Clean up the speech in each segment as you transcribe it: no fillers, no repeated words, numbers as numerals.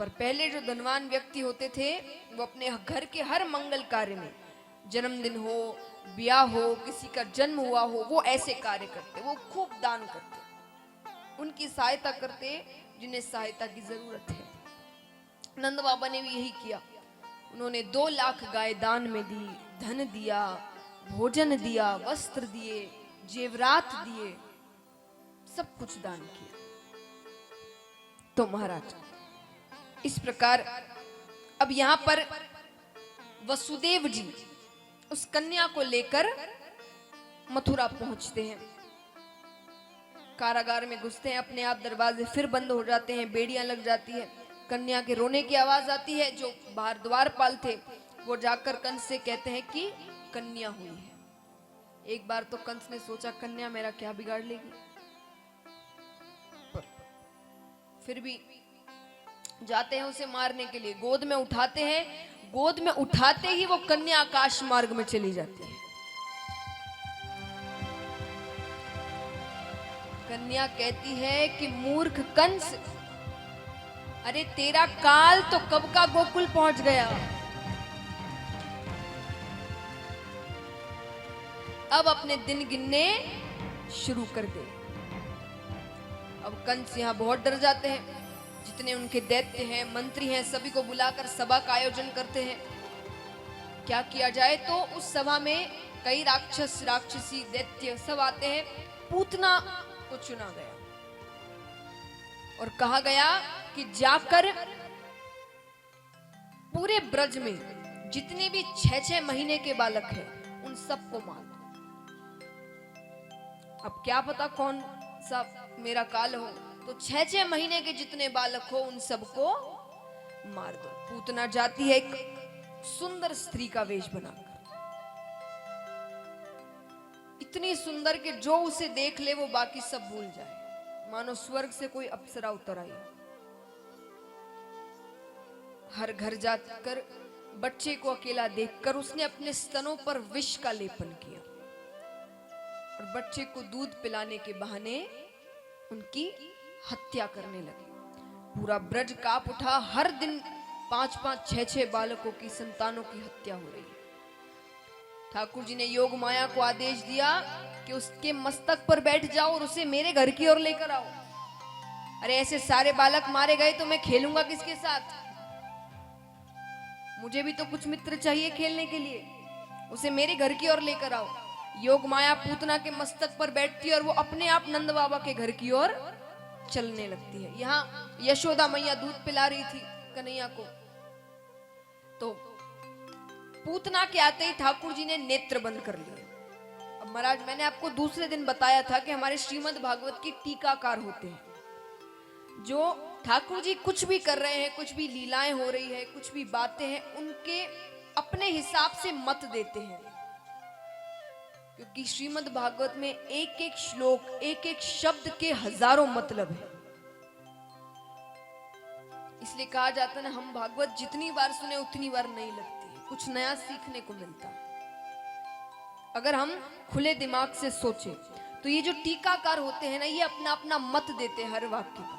पर पहले जो धनवान व्यक्ति होते थे वो अपने घर के हर मंगल कार्य में, जन्मदिन हो, ब्याह हो, किसी का जन्म हुआ हो, वो ऐसे कार्य करते, वो खूब दान करते, उनकी सहायता करते जिन्हें सहायता की जरूरत है। नंद बाबा ने भी यही किया। उन्होंने 2 लाख गाय दान में दी, धन दिया, भोजन दिया, वस्त्र दिए, जेवरात दिए, सब कुछ दान किया। तो महाराज इस प्रकार अब यहां पर वसुदेव जी उस कन्या को लेकर मथुरा पहुंचते हैं। कारागार में घुसते हैं, अपने आप दरवाजे फिर बंद हो जाते हैं, बेड़ियां लग जाती है, कन्या के रोने की आवाज आती है। जो बाहर द्वारपाल थे वो जाकर कंस से कहते हैं कि कन्या हुई है। एक बार तो कंस ने सोचा कन्या मेरा क्या बिगाड़ लेगी, पर फिर भी जाते हैं उसे मारने के लिए, गोद में उठाते हैं। गोद में उठाते ही वो कन्या आकाश मार्ग में चली जाती है। कन्या कहती है कि मूर्ख कंस, अरे तेरा काल तो कब का गोकुल पहुंच गया, अब अपने दिन गिनने शुरू कर दे। अब कंस यहां बहुत डर जाते हैं, जितने उनके दैत्य हैं, मंत्री हैं, सभी को बुलाकर सभा का आयोजन करते हैं। क्या किया जाए, तो उस सभा में कई राक्षस, राक्षसी, दैत्य सब आते हैं। पूतना को चुना गया और कहा गया कि जाकर पूरे ब्रज में जितने भी 6-6 महीने के बालक हैं उन सबको मार दो। अब क्या पता कौन सा मेरा काल हो, तो 6-6 महीने के जितने बालक हो उन सबको मार दो। पूतना जाती है एक सुंदर स्त्री का वेश बनाकर, इतनी सुंदर कि जो उसे देख ले वो बाकी सब भूल जाए, मानो स्वर्ग से कोई अप्सरा उतर आई। हर घर जाकर बच्चे को अकेला देखकर उसने अपने स्तनों पर विष का लेपन किया और बच्चे को दूध पिलाने के बहाने उनकी हत्या करने लगी। पूरा ब्रज कांप उठा। हर दिन 5-5, 6-6 बालकों की, संतानों की हत्या हो रही है। ठाकुर जी ने योग माया को आदेश दिया कि उसके मस्तक पर बैठ जाओ और उसे मेरे घर की ओर लेकर आओ। अरे ऐसे सारे बालक मारे गए तो मैं खेलूंगा किसके साथ, मुझे भी तो कुछ मित्र चाहिए खेलने के लिए, उसे मेरे घर की ओर लेकर आओ। योग माया पूतना के मस्तक पर बैठती है और वो अपने आप नंद बाबा के घर की ओर चलने लगती है। यहाँ यशोदा मैया दूध पिला रही थी कन्हैया को, तो पूतना के आते ही ठाकुर जी ने नेत्र बंद कर लिए। अब महाराज मैंने आपको दूसरे दिन बताया था कि हमारे श्रीमद् भागवत की टीकाकार होते हैं, जो ठाकुर जी कुछ भी कर रहे हैं, कुछ भी लीलाएं हो रही है, कुछ भी बातें हैं, उनके अपने हिसाब से मत देते हैं। क्योंकि श्रीमद् भागवत में एक एक श्लोक, एक एक शब्द के हजारों मतलब है। इसलिए कहा जाता है ना, हम भागवत जितनी बार सुने उतनी बार नहीं लगती है, कुछ नया सीखने को मिलता है अगर हम खुले दिमाग से सोचें। तो ये जो टीकाकार होते हैं ना, ये अपना अपना मत देते हैं हर वाक्य का।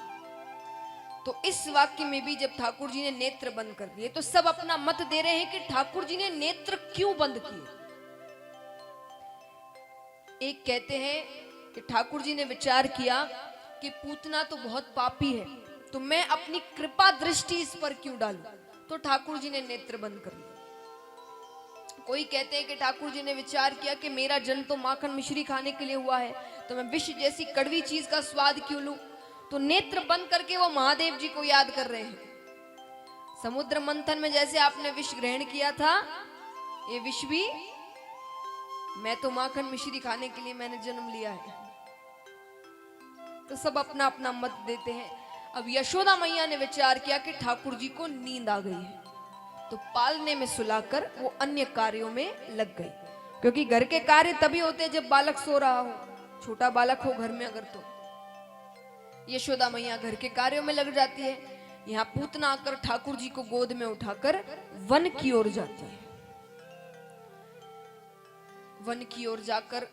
तो इस वाक्य में भी जब ठाकुर जी ने नेत्र बंद कर दिए तो सब अपना मत दे रहे हैं कि ठाकुर जी ने नेत्र क्यों बंद किए। एक कहते हैं कि ठाकुर जी ने विचार किया कि पूतना तो बहुत पापी है, तो मैं अपनी कृपा दृष्टि इस पर क्यों डालूं, तो ठाकुर जी ने नेत्र बंद कर दिया। कोई कहते हैं कि ठाकुर जी ने विचार किया कि मेरा जन्म तो माखन मिश्री खाने के लिए हुआ है, तो मैं विष जैसी कड़वी चीज का स्वाद क्यों लूं, तो नेत्र बंद करके वो महादेव जी को याद कर रहे हैं। समुद्र मंथन में जैसे आपने विष ग्रहण किया था, ये विष भी मैं तो माखन मिश्री खाने के लिए मैंने जन्म लिया है। तो सब अपना अपना मत देते हैं। अब यशोदा मैया ने विचार किया कि ठाकुर जी को नींद आ गई है, तो पालने में सुलाकर वो अन्य कार्यों में लग गई। क्योंकि घर के कार्य तभी होते हैं जब बालक सो रहा हो, छोटा बालक हो घर में अगर, तो यशोदा मैया घर के कार्यों में लग जाती है। यहाँ पूतना आकर ठाकुर जी को गोद में उठाकर वन की ओर जाती है। वन की ओर जाकर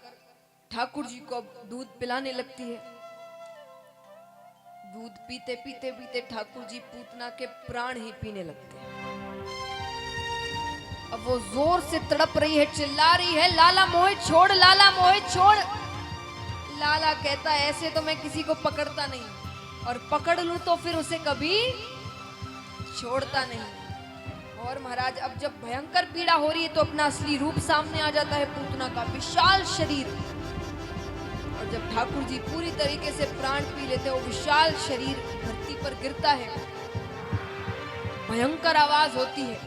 ठाकुर जी को दूध पिलाने लगती है। दूध पीते पीते पीते ठाकुर जी पूतना के प्राण ही पीने लगते हैं। अब वो जोर से तड़प रही है, चिल्ला रही है, लाला मोहित छोड़, लाला मोहित छोड़। लाला कहता है ऐसे तो मैं किसी को पकड़ता नहीं, और पकड़ लूं तो फिर उसे कभी छोड़ता नहीं। और महाराज अब जब भयंकर पीड़ा हो रही है तो अपना असली रूप सामने आ जाता है पूतना का, विशाल शरीर। और जब ठाकुर जी पूरी तरीके से प्राण पी लेते हैं, वो विशाल शरीर धरती पर गिरता है, भयंकर आवाज होती है।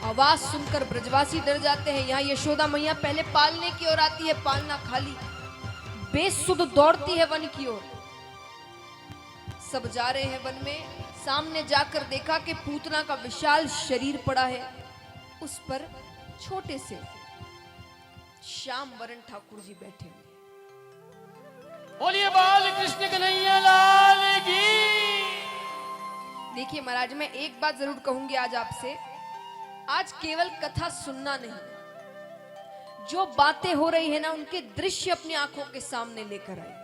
आवाज सुनकर ब्रजवासी डर जाते हैं। यहाँ यशोदा मैया पहले पालने की ओर आती है, पालना खाली, बेसुध दौड़ती है वन की ओर। सब जा रहे हैं वन में। सामने जाकर देखा कि पूतना का विशाल शरीर पड़ा है, उस पर छोटे से श्याम वरण ठाकुर जी बैठे हुए। बोलिए बाल कृष्ण कन्हैया लाल की। देखिए महाराज, मैं एक बात जरूर कहूंगी आज आपसे, आज केवल कथा सुनना नहीं, जो बातें हो रही है ना उनके दृश्य अपनी आंखों के सामने लेकर आए।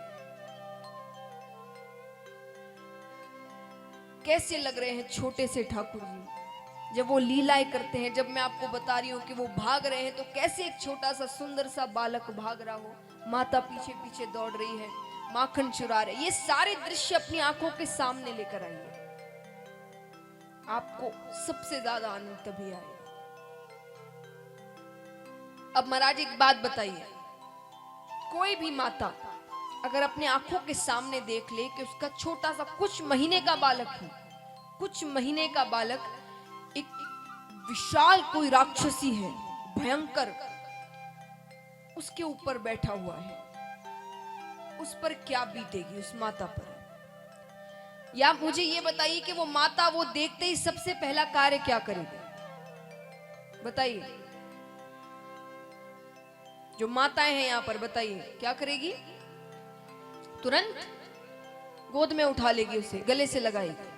कैसे लग रहे हैं छोटे से ठाकुर जी जब वो लीलाएं करते हैं। जब मैं आपको बता रही हूं कि वो भाग रहे हैं तो कैसे एक छोटा सा सुंदर सा बालक भाग रहा हो, माता पीछे पीछे दौड़ रही है, माखन चुरा रहे। ये सारे दृश्य अपनी आंखों के सामने लेकर आइए, आपको सबसे ज्यादा आनंद तभी आएगा। अब महाराज एक बात बताइए, कोई भी माता अगर अपने आंखों के सामने देख ले कि उसका छोटा सा कुछ महीने का बालक है, कुछ महीने का बालक एक विशाल कोई राक्षसी है, भयंकर, उसके ऊपर बैठा हुआ है, उस पर क्या बीतेगी उस माता पर। या मुझे ये बताइए कि वो माता वो देखते ही सबसे पहला कार्य क्या करेगी, बताइए। जो माताएं हैं यहां पर, बताइए क्या करेगी। तुरंत गोद में उठा लेगी, उसे गले से लगाएगी।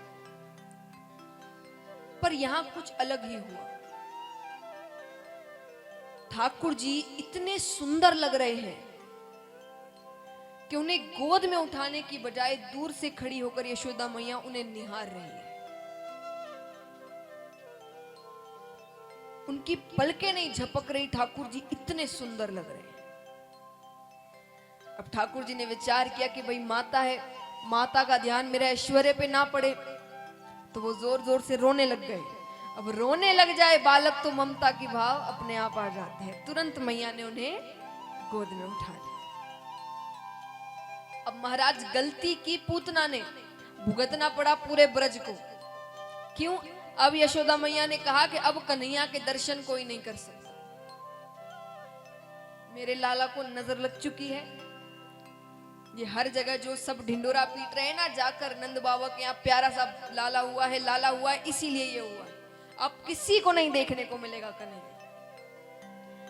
पर यहां कुछ अलग ही हुआ। ठाकुर जी इतने सुंदर लग रहे हैं कि उन्हें गोद में उठाने की बजाय दूर से खड़ी होकर यशोदा मैया उन्हें निहार रही है। उनकी पलकें नहीं झपक रही, ठाकुर जी इतने सुंदर लग रहे हैं। अब ठाकुर जी ने विचार किया कि भाई माता है, माता का ध्यान मेरे ऐश्वर्य पे ना पड़े, तो वो जोर जोर से रोने लग गए। अब रोने लग जाए बालक तो ममता की भाव अपने आप आ जाते हैं। तुरंत मैया ने उन्हें गोद में उठा लिया। अब महाराज गलती की पूतना ने, भुगतना पड़ा पूरे ब्रज को। क्यों? अब यशोदा मैया ने कहा कि अब कन्हैया के दर्शन कोई नहीं कर सकता, मेरे लाला को नजर लग चुकी है। ये हर जगह जो सब ढिंडोरा पीट रहे हैं ना, जाकर नंद बाबा के यहाँ प्यारा सा लाला हुआ है, लाला हुआ है, इसीलिए ये हुआ है। अब किसी को नहीं देखने को मिलेगा कन्हैया।